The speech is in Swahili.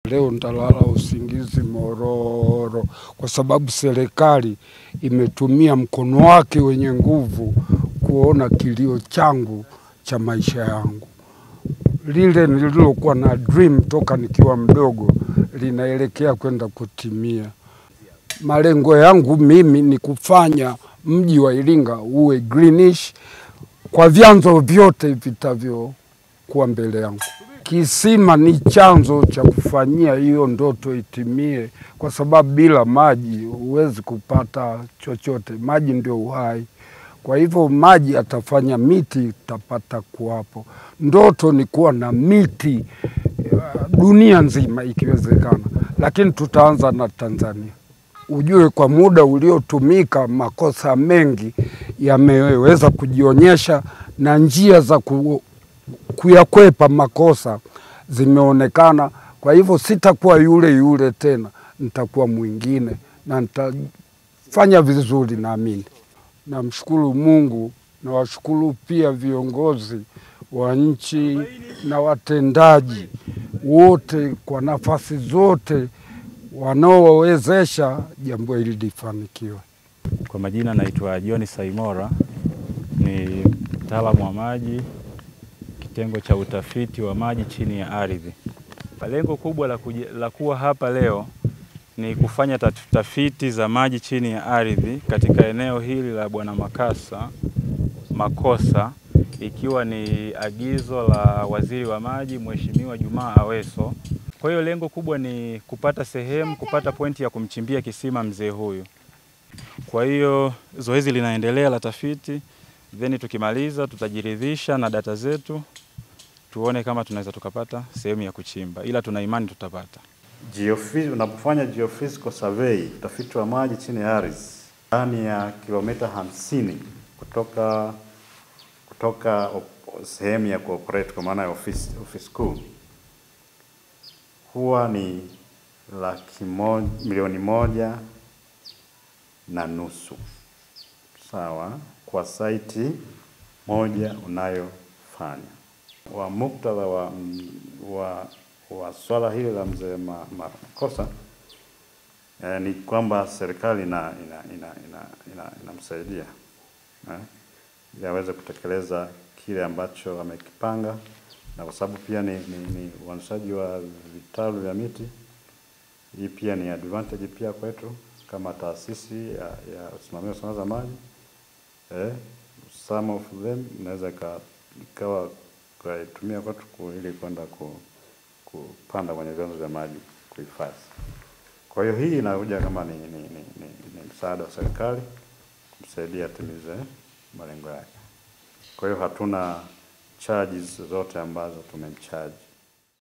Leo nitalala usingizi mororo kwa sababu serikali imetumia mkono wake wenye nguvu kuona kilio changu cha maisha yangu. Lile nililokuwa na dream toka nikiwa mdogo linaelekea kwenda kutimia. Malengo yangu mimi ni kufanya mji wa Iringa uwe greenish kwa vyanzo vyote vitavyo kuwa mbele yangu. Kisima ni chanzo cha kufanyia hiyo ndoto itimie, kwa sababu bila maji huwezi kupata chochote. Maji ndio uhai. Kwa hivyo maji atafanya miti itapata kuwapo. Ndoto ni kuwa na miti dunia nzima ikiwezekana, lakini tutaanza na Tanzania. Ujue kwa muda uliotumika makosa mengi yameweza kujionyesha na njia za kuyakwepa makosa zimeonekana. Kwa hivyo sitakuwa yule tena, nitakuwa mwingine na nitafanya vizuri naamini. Namshukuru Mungu na washukuru pia viongozi wa nchi na watendaji wote kwa nafasi zote wanaowezesha jambo hili lifanikiwe. Kwa majina naitwa John Saimora, ni mtaalamu wa maji, kitengo cha utafiti wa maji chini ya ardhi. Lengo kubwa la kuwa hapa leo ni kufanya tafiti za maji chini ya ardhi katika eneo hili la Bwana Makosa, ikiwa ni agizo la Waziri wa Maji Mheshimiwa Jumaa Aweso. Kwa hiyo lengo kubwa ni kupata pointi ya kumchimbia kisima mzee huyu. Kwa hiyo zoezi linaendelea la tafiti, then tukimaliza tutajiridhisha na data zetu, tuone kama tunaweza tukapata sehemu ya kuchimba, ila tuna imani tutapata. Unapofanya geophysical survey, utafiti wa maji chini ya ardhi, ndani ya kilomita 50 kutoka sehemu ya kuoperate kwa maana ya office kuu, huwa ni milioni 1.5, sawa, kwa site moja unayofanya. Wa muktadha wa swala hili la mzee Makosa, ni kwamba serikali inamsaidia ili aweze kutekeleza kile ambacho amekipanga, na kwa sababu pia ni uanzishaji wa vitalu vya miti. Hii pia ni advantage pia kwetu kama taasisi ya usimamizi wa maji. Some of them inaweza ikawa kuitumia kwetu ili kwenda kupanda kwenye vyanzo vya maji kuhifadhi. Kwa hiyo hii inakuja kama ni msaada wa serikali kumsaidia atimize malengo yake. Kwa hiyo hatuna charges zote ambazo tumemcharge